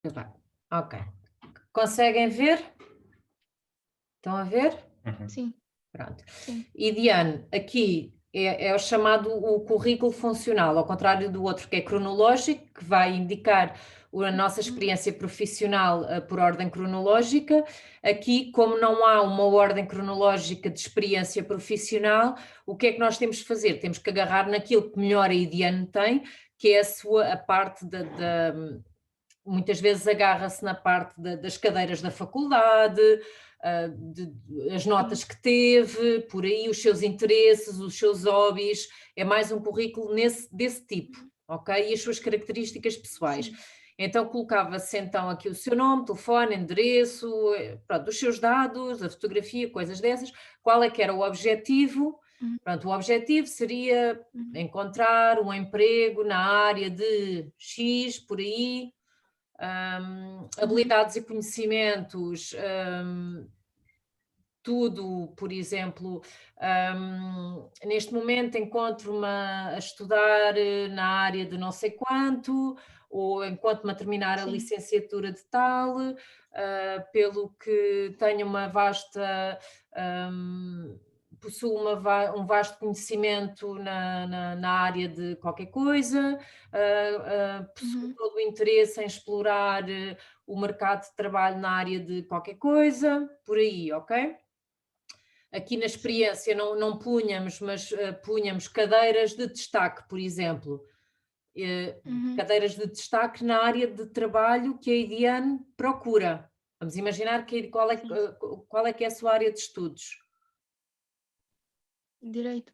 Tudo bem. Ok. Conseguem ver? Estão a ver? Uhum. Sim, Pronto. sim. E Diane, aqui é o chamado o currículo funcional, ao contrário do outro que é cronológico, que vai indicar a nossa experiência profissional por ordem cronológica. Aqui, como não há uma ordem cronológica de experiência profissional, o que é que nós temos de fazer? Temos que agarrar naquilo que melhor a Diane tem, que é a parte muitas vezes agarra-se na parte das cadeiras da faculdade, as notas que teve, por aí, os seus interesses, os seus hobbies, é mais um currículo desse tipo, ok? E as suas características pessoais. Sim. Então colocava-se então aqui o seu nome, telefone, endereço, pronto, os seus dados, a fotografia, coisas dessas, qual é que era o objetivo. Uhum, Pronto, o objetivo seria uhum, encontrar um emprego na área de X, por aí, uhum. habilidades e conhecimentos, tudo, por exemplo, neste momento encontro-me a estudar na área de não sei quanto, ou encontro-me a terminar a Sim. licenciatura de tal, pelo que tenho uma vasta, possuo um vasto conhecimento na área de qualquer coisa, possuo Uhum, todo o interesse em explorar o mercado de trabalho na área de qualquer coisa, por aí, ok? Aqui na sim. experiência não punhamos, mas punhamos cadeiras de destaque, por exemplo, Uhum, cadeiras de destaque na área de trabalho que a Ediane procura. Vamos imaginar sim. qual é que é a sua área de estudos. Direito.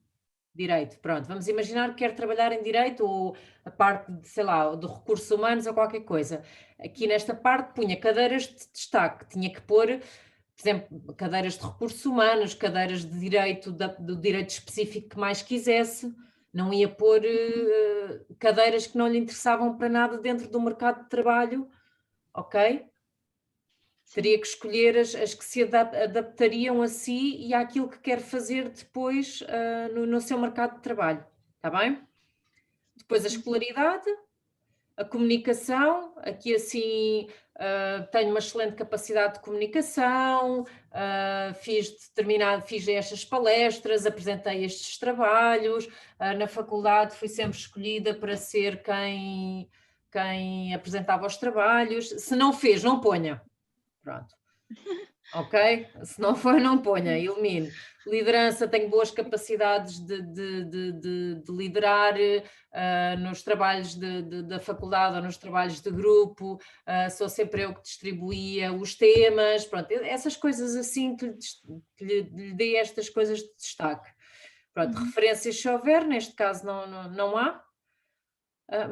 Direito, pronto. Vamos imaginar que quer trabalhar em direito ou a parte de, sei lá, de recursos humanos ou qualquer coisa. Aqui nesta parte punha cadeiras de destaque, tinha que pôr, por exemplo, cadeiras de recursos humanos, cadeiras de direito, do direito específico que mais quisesse. Não ia pôr Uhum, cadeiras que não lhe interessavam para nada dentro do mercado de trabalho, ok? sim. Teria que escolher as que se adaptariam a si e àquilo que quer fazer depois no seu mercado de trabalho, está bem? Depois a Sim, sim. escolaridade, a comunicação, aqui assim tenho uma excelente capacidade de comunicação, fiz estas palestras, apresentei estes trabalhos, na faculdade fui sempre escolhida para ser quem apresentava os trabalhos. Se não fez, não ponha. Pronto. Ok? Se não for, não ponha, Sim. elimine. Liderança, tenho boas capacidades de liderar nos trabalhos da faculdade ou nos trabalhos de grupo, sou sempre eu que distribuía os temas, pronto, essas coisas assim que lhe dei estas coisas de destaque. Pronto, Uhum, referências se houver, neste caso não há,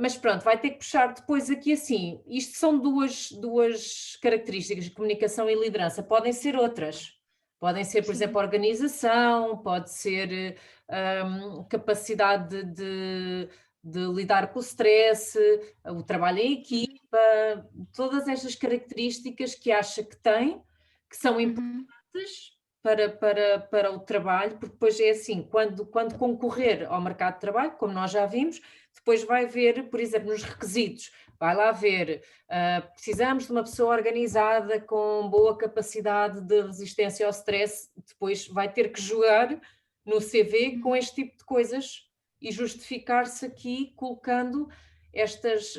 mas pronto, vai ter que puxar depois aqui assim. Isto são duas características, comunicação e liderança. Podem ser outras. Podem ser, por sim. exemplo, organização, pode ser capacidade de lidar com o stress, o trabalho em Uhum, equipa, todas estas características que acha que tem, que são uhum, importantes para o trabalho, porque depois é assim, quando concorrer ao mercado de trabalho, como nós já vimos, depois vai ver, por exemplo, nos requisitos, vai lá ver, precisamos de uma pessoa organizada com boa capacidade de resistência ao stress, depois vai ter que jogar no CV com uhum, este tipo de coisas e justificar-se aqui colocando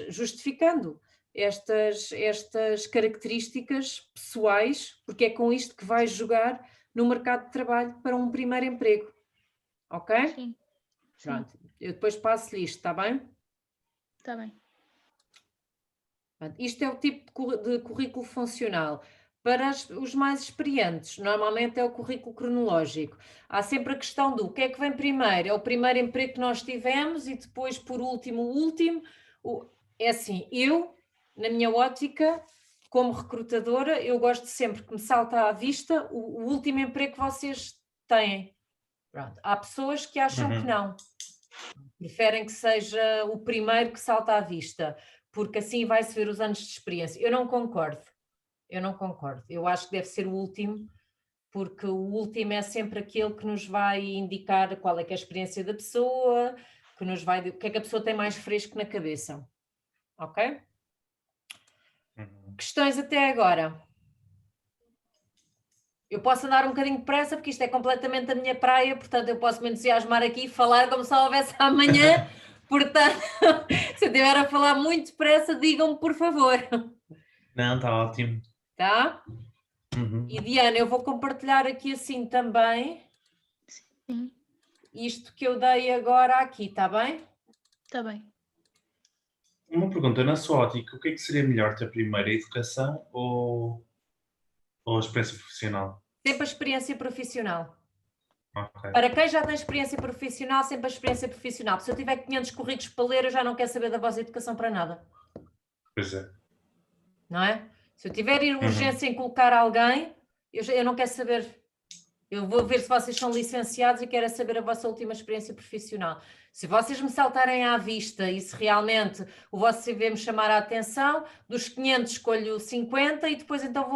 justificando estas características pessoais, porque é com isto que vai sim. jogar no mercado de trabalho para um primeiro emprego, ok? Sim, sim. Pronto, eu depois passo-lhe isto, está bem? Está bem. Portanto, isto é o tipo de currículo funcional. Para os mais experientes, normalmente é o currículo cronológico. Há sempre a questão do que é que vem primeiro? É o primeiro emprego que nós tivemos e depois, por último, o último. É assim, na minha ótica, como recrutadora, eu gosto sempre que me salta à vista o último emprego que vocês têm. Pronto. Há pessoas que acham que Uhum. não. Preferem que seja o primeiro que salta à vista, porque assim vai-se ver os anos de experiência. Eu não concordo, eu não concordo. Eu acho que deve ser o último, porque o último é sempre aquele que nos vai indicar qual é que é a experiência da pessoa, que nos vai, o que é que a pessoa tem mais fresco na cabeça. Ok? Questões até agora? Eu posso andar um bocadinho depressa porque isto é completamente a minha praia, portanto eu posso me entusiasmar aqui e falar como se houvesse amanhã, portanto se eu estiver a falar muito depressa, digam-me por favor. Não, está ótimo. Tá? Uhum. E Diana, eu vou compartilhar aqui assim também Sim, isto que eu dei agora aqui, está bem? está bem. Uma pergunta, na sua ótica, o que é que seria melhor ter primeiro, a educação ou a experiência profissional? Sempre a experiência profissional. Ok, Para quem já tem experiência profissional, sempre a experiência profissional. Se eu tiver 500 currículos para ler, eu já não quero saber da vossa educação para nada. pois é. Não é? Se eu tiver urgência em colocar alguém, eu não quero saber. Eu vou ver se vocês são licenciados e quero saber a vossa última experiência profissional. Se vocês me saltarem à vista e se realmente o vosso CV me chamar a atenção, dos 500 escolho 50 e depois então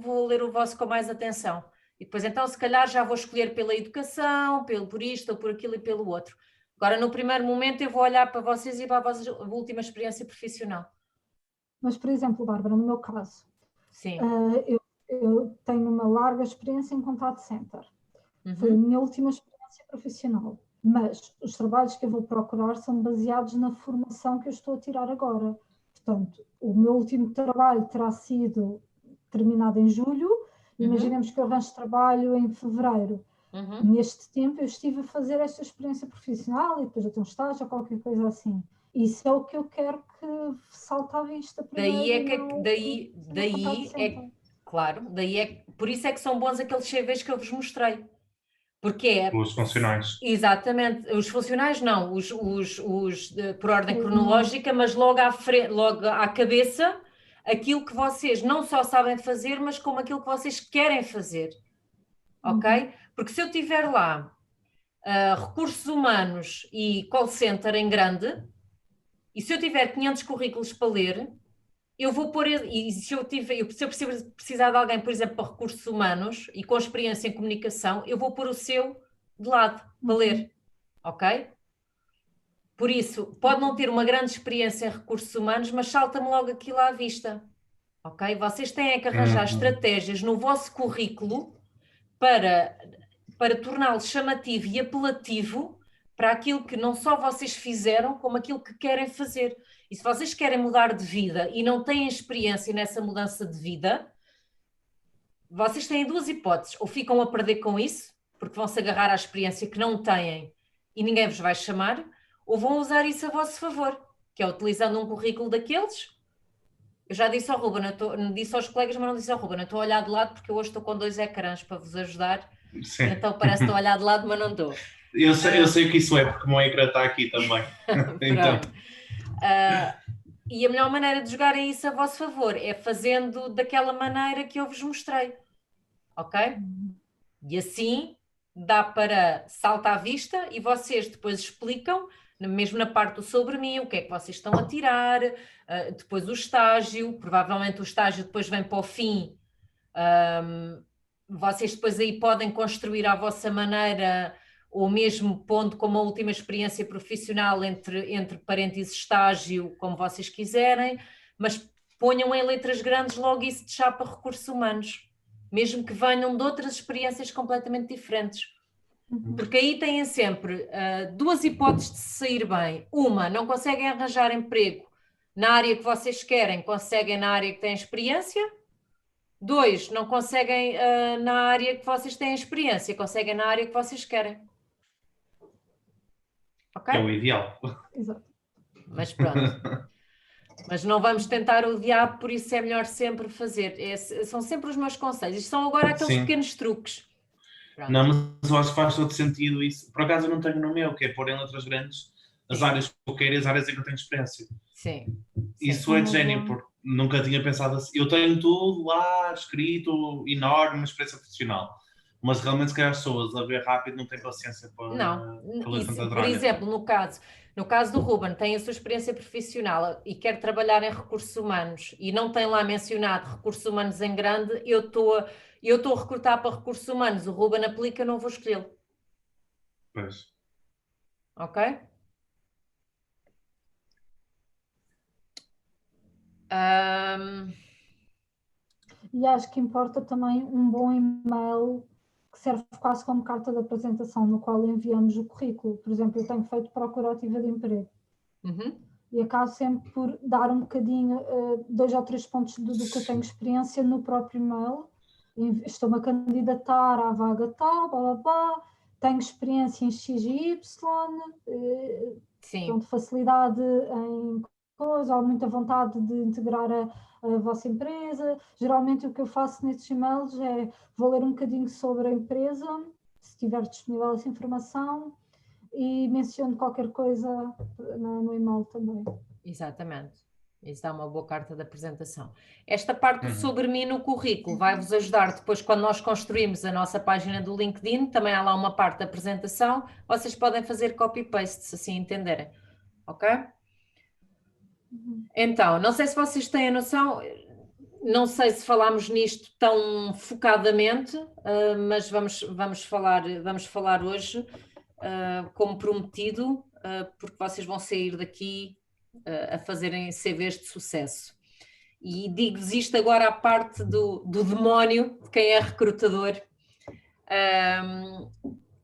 vou ler o vosso com mais atenção. E depois então se calhar já vou escolher pela educação, por isto ou por aquilo e pelo outro. Agora no primeiro momento eu vou olhar para vocês e para a vossa última experiência profissional. Mas, por exemplo, Bárbara, no meu caso, Sim. Eu tenho uma larga experiência em contact center. Foi a minha última experiência profissional. Mas os trabalhos que eu vou procurar são baseados na formação que eu estou a tirar agora. Portanto, o meu último trabalho terá sido terminado em julho. Imaginemos que eu arranjo trabalho em fevereiro. Neste tempo eu estive a fazer esta experiência profissional e depois eu tenho um estágio ou qualquer coisa assim. Isso é o que eu quero que salte à vista primeiro. Claro, por isso é que são bons aqueles CVs que eu vos mostrei. Porque é... Os funcionais. Exatamente, os funcionais não, por ordem cronológica, mas logo à frente, logo à cabeça, aquilo que vocês não só sabem fazer, mas como aquilo que vocês querem fazer. Ok? Porque se eu tiver lá recursos humanos e call center em grande, e se eu tiver 500 currículos para ler, eu vou pôr, e se eu precisar de alguém, por exemplo, para recursos humanos e com experiência em comunicação, eu vou pôr o seu de lado para ler, ok? Por isso, pode não ter uma grande experiência em recursos humanos, mas salta-me logo aquilo à vista, ok? Vocês têm que arranjar estratégias no vosso currículo para torná-lo chamativo e apelativo para aquilo que não só vocês fizeram, como aquilo que querem fazer. E se vocês querem mudar de vida e não têm experiência nessa mudança de vida, vocês têm duas hipóteses. Ou ficam a perder com isso, porque vão se agarrar à experiência que não têm e ninguém vos vai chamar, ou vão usar isso a vosso favor, que é utilizando um currículo daqueles. Eu já disse ao Ruben, disse aos colegas, mas não disse ao Ruben, eu estou a olhar de lado porque eu hoje estou com 2 ecrãs para vos ajudar. Sim. Então parece que estou a olhar de lado, mas não estou. Eu sei o que isso é, porque o meu ecrã está aqui também. Então. E a melhor maneira de jogarem isso a vosso favor é fazendo daquela maneira que eu vos mostrei. Ok? E assim dá para saltar à vista e vocês depois explicam, mesmo na parte do sobre mim, o que é que vocês estão a tirar, depois o estágio, provavelmente o estágio depois vem para o fim. Vocês depois aí podem construir à vossa maneira, ou mesmo pondo como a última experiência profissional entre parênteses estágio, como vocês quiserem, mas ponham em letras grandes logo isso de chapa recursos humanos, mesmo que venham de outras experiências completamente diferentes. Porque aí têm sempre duas hipóteses de sair bem. Uma, não conseguem arranjar emprego na área que vocês querem, conseguem na área que têm experiência. 2, não conseguem na área que vocês têm experiência, conseguem na área que vocês querem. Ok? É o ideal. Exato. Mas pronto. Mas não vamos tentar o diabo, por isso é melhor sempre fazer. São sempre os meus conselhos. Isto são agora aqueles pequenos truques. Pronto. Não, mas eu acho que faz todo sentido isso. Por acaso eu não tenho no meu, que é pôr em letras grandes as áreas que eu quero e as áreas em que eu tenho experiência. Sim. Isso é de gênio, porque nunca tinha pensado assim. Eu tenho tudo lá escrito, enorme, uma experiência profissional. Mas realmente, se calhar, as pessoas a ver rápido não têm paciência para ler tanta Por droga. exemplo, no caso do Ruben, tem a sua experiência profissional e quer trabalhar em recursos humanos e não tem lá mencionado recursos humanos em grande, eu estou a recrutar para recursos humanos, o Ruben aplica, eu não vou escolhê-lo. Pois. Ok? E acho que importa também um bom e-mail que serve quase como carta de apresentação, no qual enviamos o currículo. Por exemplo, eu tenho feito procura ativa de emprego. E acabo sempre por dar um bocadinho, 2 ou 3 pontos do que eu tenho experiência no próprio e-mail. Estou-me a candidatar à vaga tal, blá, blá, blá. Tenho experiência em X e Y, pronto, facilidade em coisa, ou muita vontade de integrar a vossa empresa. Geralmente o que eu faço nesses e-mails é vou ler um bocadinho sobre a empresa, se tiver disponível essa informação, e menciono qualquer coisa no e-mail também. Exatamente. Isso dá uma boa carta de apresentação. Esta parte do sobre mim no currículo vai-vos ajudar depois quando nós construímos a nossa página do LinkedIn, também há lá uma parte da apresentação, vocês podem fazer copy-paste, se assim entenderem. Ok? Então, não sei se vocês têm a noção, não sei se falámos nisto tão focadamente, mas vamos falar hoje, como prometido, porque vocês vão sair daqui a fazerem CVs de sucesso. E digo-vos isto agora à parte do demónio, de quem é recrutador.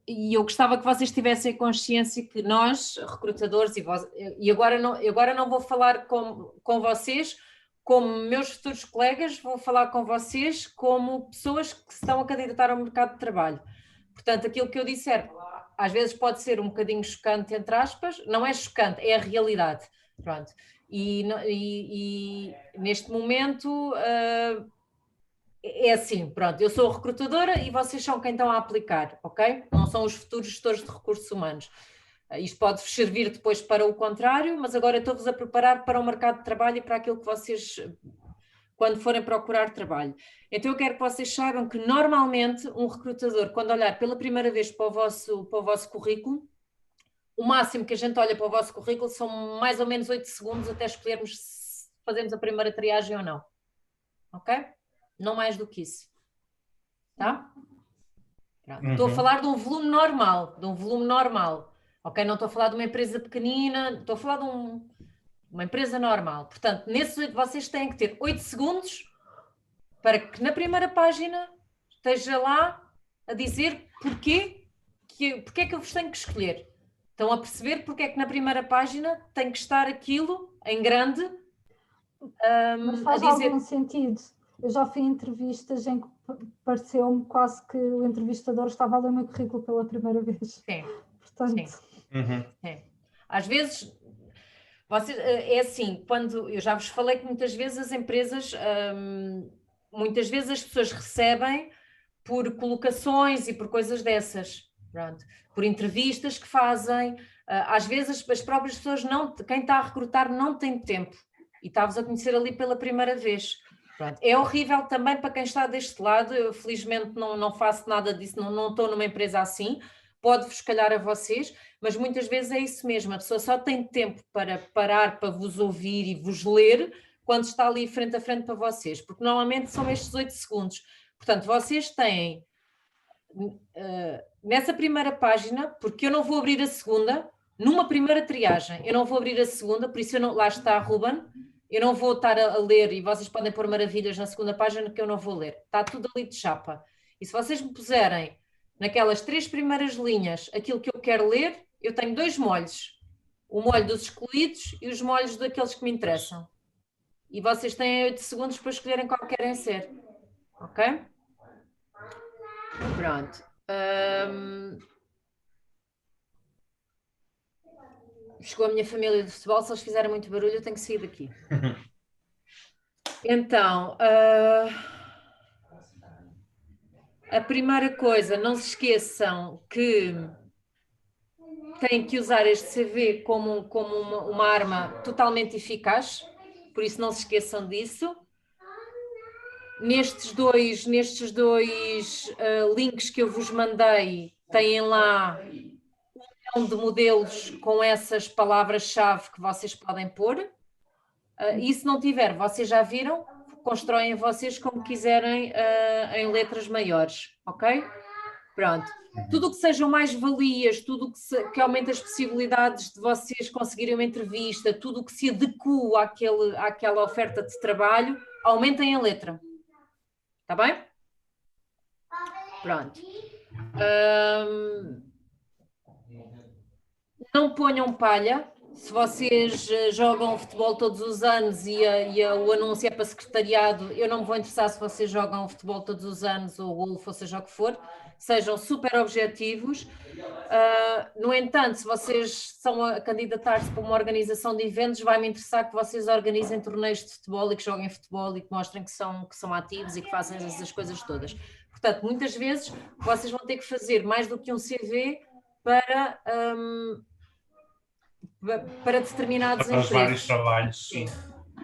E eu gostava que vocês tivessem consciência que nós, recrutadores, e agora não vou falar com vocês como meus futuros colegas, vou falar com vocês como pessoas que se estão a candidatar ao mercado de trabalho. Portanto, aquilo que eu disser, às vezes pode ser um bocadinho chocante, entre aspas, não é chocante, é a realidade. Pronto. E neste momento é assim, pronto, eu sou recrutadora e vocês são quem estão a aplicar, ok? Não são os futuros gestores de recursos humanos. Isto pode-vos servir depois para o contrário, mas agora eu estou-vos a preparar para o mercado de trabalho e para aquilo que vocês, quando forem procurar trabalho. Então eu quero que vocês saibam que normalmente um recrutador, quando olhar pela primeira vez para o vosso currículo, o máximo que a gente olha para o vosso currículo são mais ou menos 8 segundos até escolhermos se fazemos a primeira triagem ou não. Ok? Não mais do que isso. Tá? Estou a falar de um volume normal. Ok? Não estou a falar de uma empresa pequenina, estou a falar de uma empresa normal. Portanto, nesses vocês têm que ter 8 segundos para que na primeira página esteja lá a dizer porque é que eu vos tenho que escolher. Estão a perceber porque é que na primeira página tem que estar aquilo em grande mas faz a dizer... algum sentido. Eu já fui em entrevistas em que pareceu-me quase que o entrevistador estava a ler o meu currículo pela primeira vez. Sim. Portanto... Sim. Às vezes, é assim, quando eu já vos falei que muitas vezes as empresas, muitas vezes as pessoas recebem por colocações e por coisas dessas. Pronto. Por entrevistas que fazem, às vezes as próprias pessoas, quem está a recrutar não tem tempo e está-vos a conhecer ali pela primeira vez. Pronto. É horrível também para quem está deste lado, eu felizmente não faço nada disso, não estou numa empresa assim, pode-vos calhar a vocês, mas muitas vezes é isso mesmo, a pessoa só tem tempo para parar, para vos ouvir e vos ler quando está ali frente a frente para vocês, porque normalmente são estes 8 segundos. Portanto, vocês têm... nessa primeira página, porque eu não vou abrir a segunda, numa primeira triagem, eu não vou abrir a segunda, por isso lá está a Ruben, eu não vou estar a ler e vocês podem pôr maravilhas na segunda página que eu não vou ler, está tudo ali de chapa. E se vocês me puserem naquelas 3 primeiras linhas aquilo que eu quero ler, eu tenho 2 molhos, o molho dos excluídos e os molhos daqueles que me interessam. E vocês têm 8 segundos para escolherem qual querem ser, ok? Pronto. Chegou a minha família de futebol, se eles fizerem muito barulho eu tenho que sair daqui. Então, a primeira coisa, não se esqueçam que têm que usar este CV como uma arma totalmente eficaz, por isso não se esqueçam disso. Nestes dois links que eu vos mandei, têm lá um milhão de modelos com essas palavras-chave que vocês podem pôr. E se não tiver, vocês já viram, constroem vocês como quiserem em letras maiores, ok? Pronto. Tudo o que sejam mais-valias, tudo o que aumente as possibilidades de vocês conseguirem uma entrevista, tudo o que se adequa àquela oferta de trabalho, aumentem a letra. Está bem? Pronto. Não ponham palha. Se vocês jogam futebol todos os anos e o anúncio é para secretariado, eu não me vou interessar se vocês jogam futebol todos os anos ou golfe, ou seja o que for. Sejam super objetivos. No entanto, se vocês são a candidatar-se para uma organização de eventos, vai-me interessar que vocês organizem torneios de futebol e que joguem futebol e que mostrem que são ativos e que fazem essas coisas todas. Portanto, muitas vezes vocês vão ter que fazer mais do que um CV para determinados para os vários empregos. trabalhos, sim.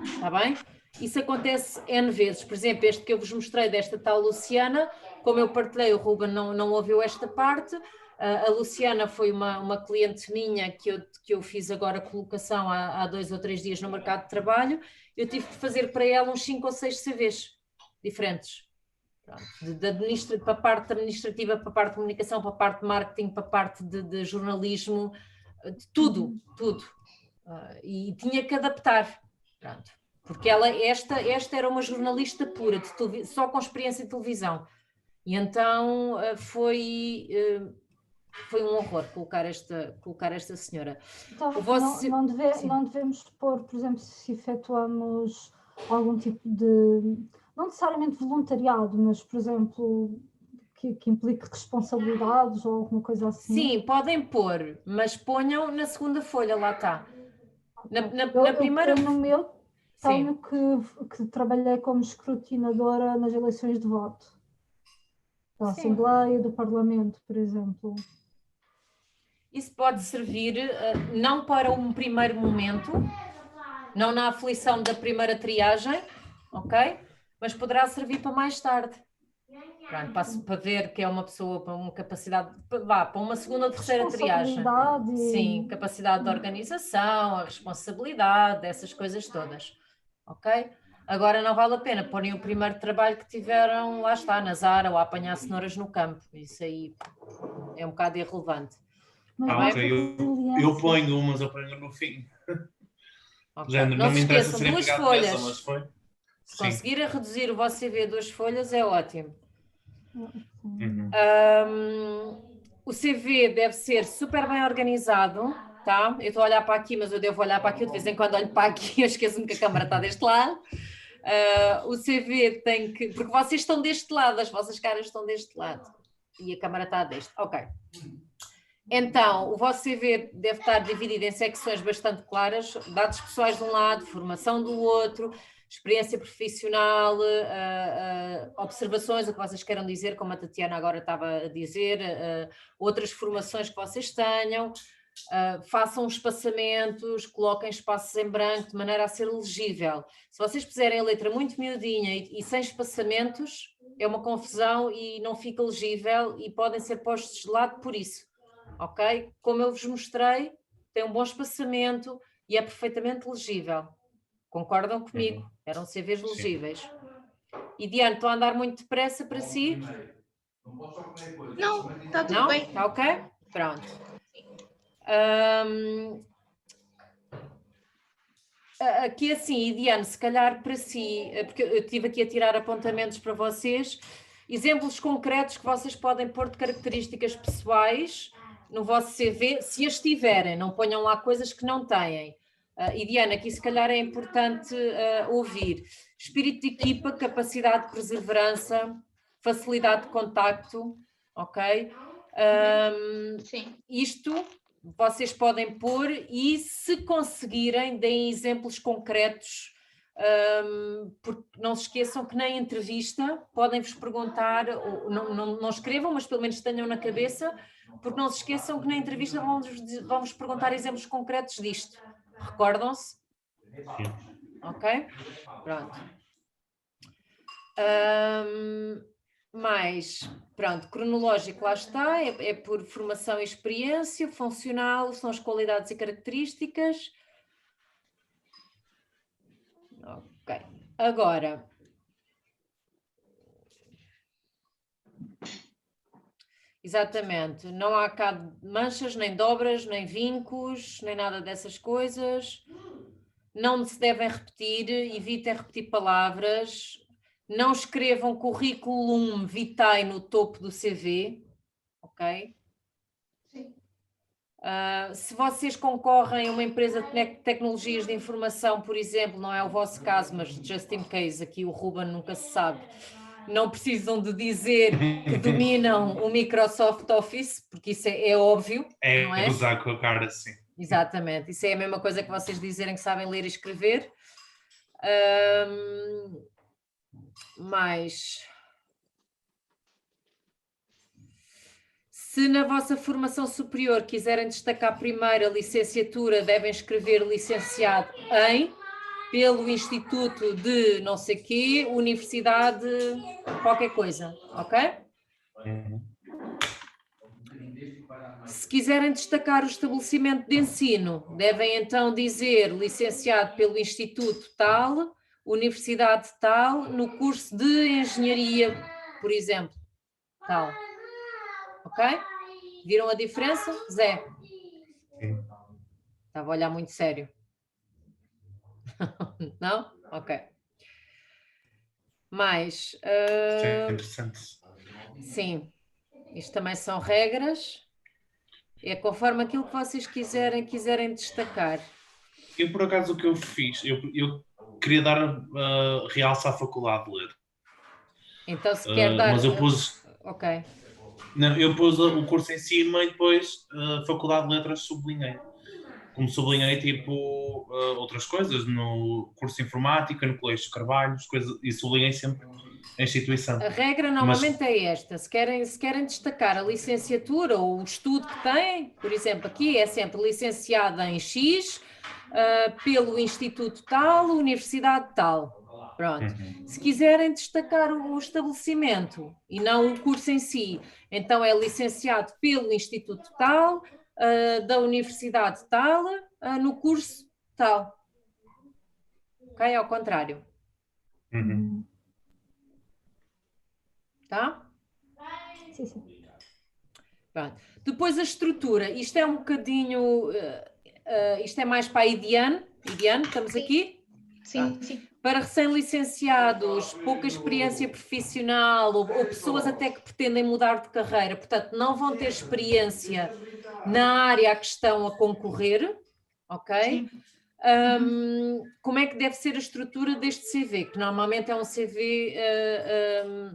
Está bem? Isso acontece N vezes. Por exemplo, este que eu vos mostrei desta tal Luciana, como eu partilhei, o Ruben não ouviu esta parte. A Luciana foi uma cliente minha que eu fiz agora colocação há 2 ou 3 dias no mercado de trabalho. Eu tive que fazer para ela uns 5 ou 6 CVs diferentes. Para a parte administrativa, para a parte de comunicação, para a parte de marketing, para a parte de jornalismo, de tudo. E tinha que adaptar. Pronto. Porque esta era uma jornalista pura, só com experiência em televisão. E então foi um horror colocar esta senhora. Então, não devemos pôr, por exemplo, se efetuamos algum tipo de, não necessariamente voluntariado, mas, por exemplo, que implique responsabilidades ou alguma coisa assim. Sim, podem pôr, mas ponham na segunda folha, lá está. Na primeira... No meu tenho que trabalhei como escrutinadora nas eleições de voto. Da Assembleia, do Parlamento, por exemplo. Isso pode servir não para um primeiro momento, não na aflição da primeira triagem, ok? Mas poderá servir para mais tarde. Pronto, para ver que é uma pessoa com uma capacidade, para uma segunda ou terceira triagem. Sim, capacidade de organização, a responsabilidade, essas coisas todas, ok? Agora não vale a pena porem o primeiro trabalho que tiveram, lá está, na Zara ou a apanhar cenouras no campo. Isso aí é um bocado irrelevante. Eu ponho umas, eu ponho no fim. Okay. Não me esqueçam, 2 folhas. Se conseguirem reduzir o vosso CV a 2 folhas, é ótimo. O CV deve ser super bem organizado, tá? Eu estou a olhar para aqui, mas eu devo olhar para aqui, de vez em quando olho para aqui e eu esqueço-me que a câmara está deste lado. O CV tem que... Porque vocês estão deste lado, as vossas caras estão deste lado e a câmara está deste. Ok. Então, o vosso CV deve estar dividido em secções bastante claras, dados pessoais de um lado, formação do outro, experiência profissional, observações, o que vocês queiram dizer, como a Tatiana agora estava a dizer, outras formações que vocês tenham, façam espaçamentos, coloquem espaços em branco de maneira a ser legível. Se vocês puserem a letra muito miudinha e sem espaçamentos, é uma confusão e não fica legível e podem ser postos de lado por isso. Ok? Como eu vos mostrei, tem um bom espaçamento e é perfeitamente legível. Concordam comigo? Eram CVs legíveis. E Diana, estou a andar muito depressa para si? Não, está tudo bem. Está ok? Pronto. Aqui assim, Diana, se calhar para si, porque eu estive aqui a tirar apontamentos para vocês, exemplos concretos que vocês podem pôr de características pessoais no vosso CV, se as tiverem, não ponham lá coisas que não têm. E Diana, aqui se calhar é importante ouvir espírito de equipa, capacidade de perseverança, facilidade de contacto, ok? Sim. Isto vocês podem pôr e se conseguirem, deem exemplos concretos, porque não se esqueçam que na entrevista podem-vos perguntar, ou não escrevam, mas pelo menos tenham na cabeça, porque não se esqueçam que na entrevista vão-vos perguntar exemplos concretos disto. Recordam-se? Ok? Pronto. Pronto, cronológico lá está, é por formação e experiência, funcional são as qualidades e características. Ok, agora... Exatamente, não há cá manchas, nem dobras, nem vincos, nem nada dessas coisas. Não se devem repetir, evitem repetir palavras. Não escrevam currículo vitae no topo do CV, ok? Sim. Se vocês concorrem a uma empresa de tecnologias de informação, por exemplo, não é o vosso caso, mas just in case, aqui o Ruben nunca se sabe, não precisam de dizer que dominam o Microsoft Office, porque isso é óbvio, não é? Gozar com a cara, sim. Exatamente, isso é a mesma coisa que vocês dizerem que sabem ler e escrever. Mais... Se na vossa formação superior quiserem destacar primeiro a licenciatura, devem escrever licenciado em, pelo Instituto de não sei quê, Universidade, qualquer coisa, ok? Se quiserem destacar o estabelecimento de ensino, devem então dizer licenciado pelo Instituto tal, Universidade tal, no curso de Engenharia, por exemplo, tal. Ok? Viram a diferença? Zé? Sim. Estava a olhar muito sério. Não? Ok. Mais. Isso é interessante. Sim. Isto também são regras. É conforme aquilo que vocês quiserem destacar. Eu, por acaso, o que eu fiz, eu queria dar realce à Faculdade de Letras. Então, se quer dar... Mas eu pus... Ok. Não, eu pus o curso em cima e depois a Faculdade de Letras sublinhei. Como sublinhei, tipo, outras coisas, no curso de Informática, no Colégio de Carvalhos, e sublinhei sempre a instituição. A regra normalmente é esta, se querem destacar a licenciatura ou o estudo que têm, por exemplo, aqui é sempre licenciada em X, pelo Instituto tal, Universidade tal. Pronto. Se quiserem destacar o estabelecimento e não o curso em si, então é licenciado pelo Instituto tal, da Universidade tal, no curso tal. Ok? Ao contrário. Tá? Sim, sim. Pronto. Depois a estrutura. Isto é um bocadinho... isto é mais para a Idiane. Idiane, estamos aqui? Sim, sim. Para recém-licenciados, pouca experiência profissional ou pessoas até que pretendem mudar de carreira, portanto, não vão ter experiência na área a que estão a concorrer, ok? Como é que deve ser a estrutura deste CV? Que normalmente é um CV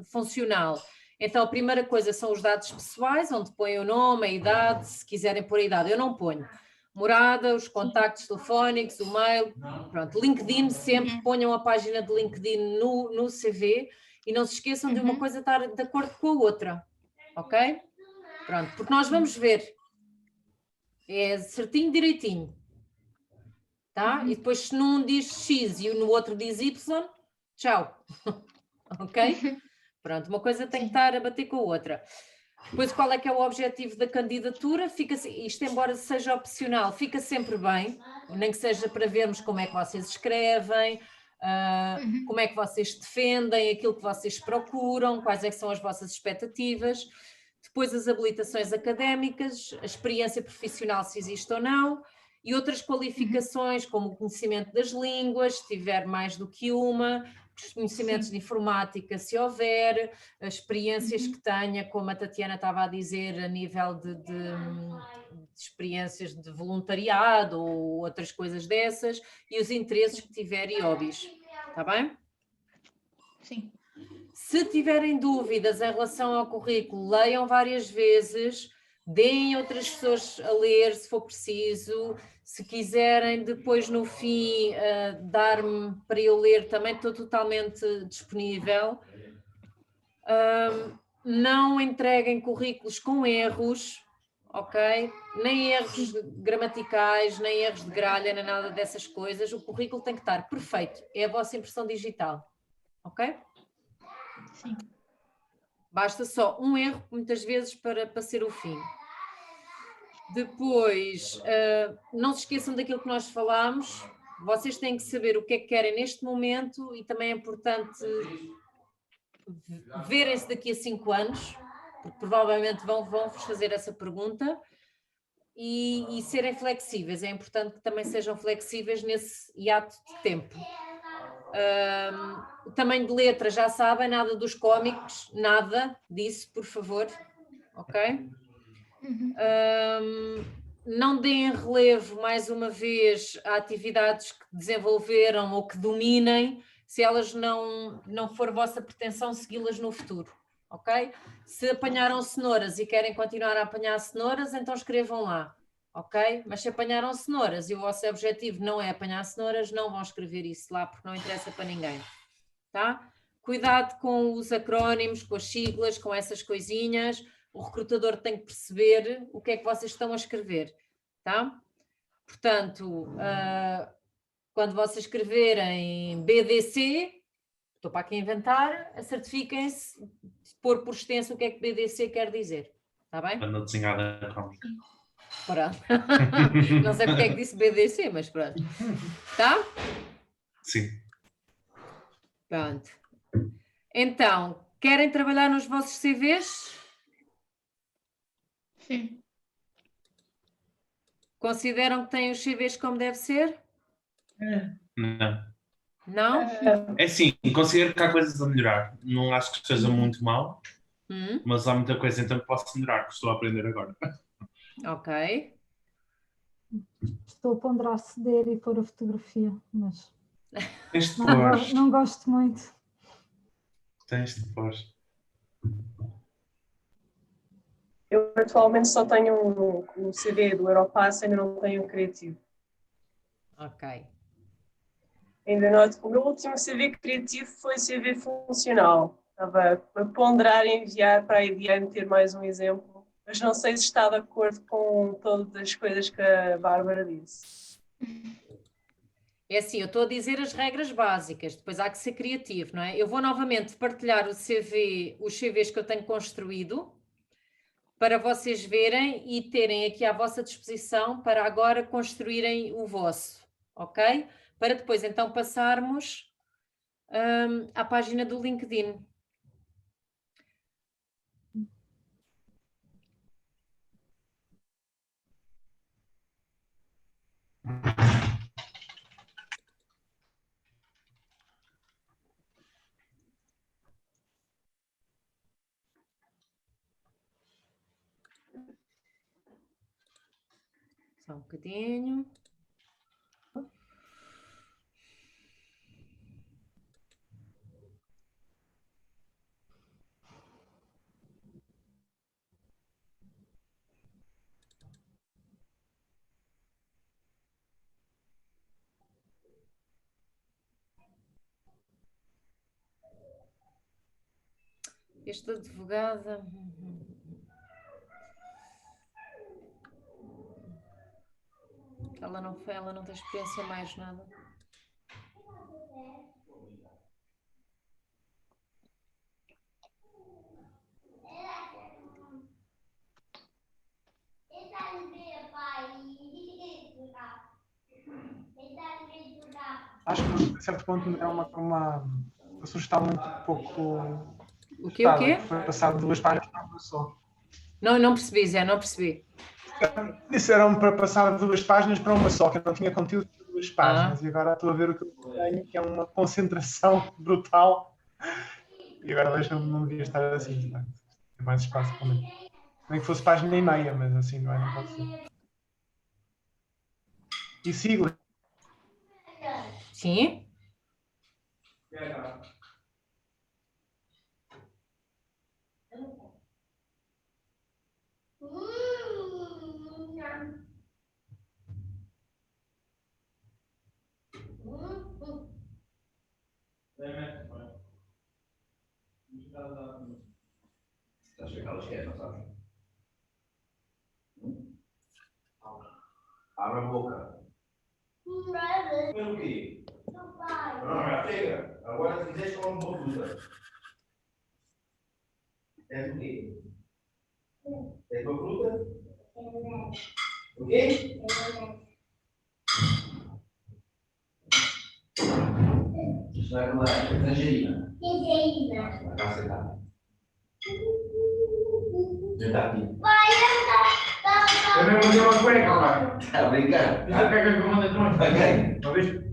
funcional. Então, a primeira coisa são os dados pessoais, onde põem o nome, a idade, se quiserem pôr a idade, eu não ponho. Morada, os contactos telefónicos, o mail, pronto. LinkedIn, sempre ponham a página de LinkedIn no CV e não se esqueçam de uma coisa estar de acordo com a outra, ok? Pronto, porque nós vamos ver. É certinho, direitinho. Tá? E depois se num diz X e no outro diz Y, tchau. Ok? Pronto, uma coisa tem que estar a bater com a outra. Depois, qual é que é o objetivo da candidatura? Isto, embora seja opcional, fica sempre bem, nem que seja para vermos como é que vocês escrevem, como é que vocês defendem aquilo que vocês procuram, quais é que são as vossas expectativas. Depois, as habilitações académicas, a experiência profissional, se existe ou não, e outras qualificações, como o conhecimento das línguas, se tiver mais do que uma, os conhecimentos de informática, se houver, as experiências que tenha, como a Tatiana estava a dizer, a nível de experiências de voluntariado ou outras coisas dessas, e os interesses que tiver e hobbies. Está bem? Sim. Se tiverem dúvidas em relação ao currículo, leiam várias vezes, deem outras pessoas a ler, se for preciso. Se quiserem depois no fim dar-me para eu ler, também estou totalmente disponível. Não entreguem currículos com erros, ok? Nem erros gramaticais, nem erros de gralha, nem nada dessas coisas. O currículo tem que estar perfeito. É a vossa impressão digital, ok? Sim. Basta só um erro, muitas vezes, para ser o fim. Depois, não se esqueçam daquilo que nós falámos. Vocês têm que saber o que é que querem neste momento e também é importante verem-se daqui a 5 anos, porque provavelmente vão-vos fazer essa pergunta e serem flexíveis. É importante que também sejam flexíveis nesse hiato de tempo. O tamanho de letra, já sabem, nada dos cómicos, nada disso, por favor, ok? Não deem relevo, mais uma vez, a atividades que desenvolveram ou que dominem, se elas não for vossa pretensão segui-las no futuro, ok? Se apanharam cenouras e querem continuar a apanhar cenouras, então escrevam lá, ok? Mas se apanharam cenouras e o vosso objetivo não é apanhar cenouras, não vão escrever isso lá, porque não interessa para ninguém, tá? Cuidado com os acrónimos, com as siglas, com essas coisinhas. O recrutador tem que perceber o que é que vocês estão a escrever, tá? Portanto, quando vocês escreverem BDC, estou para aqui inventar, certifiquem-se de pôr por extenso o que é que BDC quer dizer, está bem? Anda desenhada crónica. Pronto. Não sei porque é que disse BDC, mas pronto. Tá? Sim. Pronto. Então, querem trabalhar nos vossos CVs? Sim. Consideram que têm os CVs como deve ser? Não. Não? É assim, considero que há coisas a melhorar. Não acho que esteja muito mal, mas há muita coisa então que posso melhorar, que estou a aprender agora. Ok. Estou a ponderar ceder e pôr a fotografia, mas Tens de pôr. não gosto muito. Tens de pôr. Eu atualmente só tenho um CV do Europass, ainda não tenho um criativo. Ok. Ainda não, o meu último CV criativo foi CV funcional. Estava a ponderar e enviar para a IDN ter mais um exemplo, mas não sei se está de acordo com todas as coisas que a Bárbara disse. É assim, eu estou a dizer as regras básicas, depois há que ser criativo, não é? Eu vou novamente partilhar os CVs que eu tenho construído, para vocês verem e terem aqui à vossa disposição para agora construírem o vosso, ok? Para depois então passarmos à página do LinkedIn. Só um bocadinho. Esta advogada... Ela não tem experiência mais nada. Acho que a certo ponto é uma sugestão muito pouco. O quê? O quê? Foi passado 2 páginas para uma só. Não percebi, Zé, não percebi. Disseram para passar 2 páginas para uma só, que eu não tinha conteúdo de 2 páginas. E agora estou a ver o que eu tenho, que é uma concentração brutal. E agora deixa-me, não devia estar assim. Tem mais espaço para mim. Nem que fosse página e meia, mas assim não é, não pode ser. E sigla. Sim? Abre a boca. Mas o quê? Não, já chega. Agora se quiser comer uma fruta. É do quê? É tua fruta? O quê? Isso não é uma tangerina. Tangerina. Vai sentar. Sentar aqui. Eu não vou fazer uma cueca, pai. Está a brincar? Isso é o que é que eu mando atrás. Ok. Uma vez?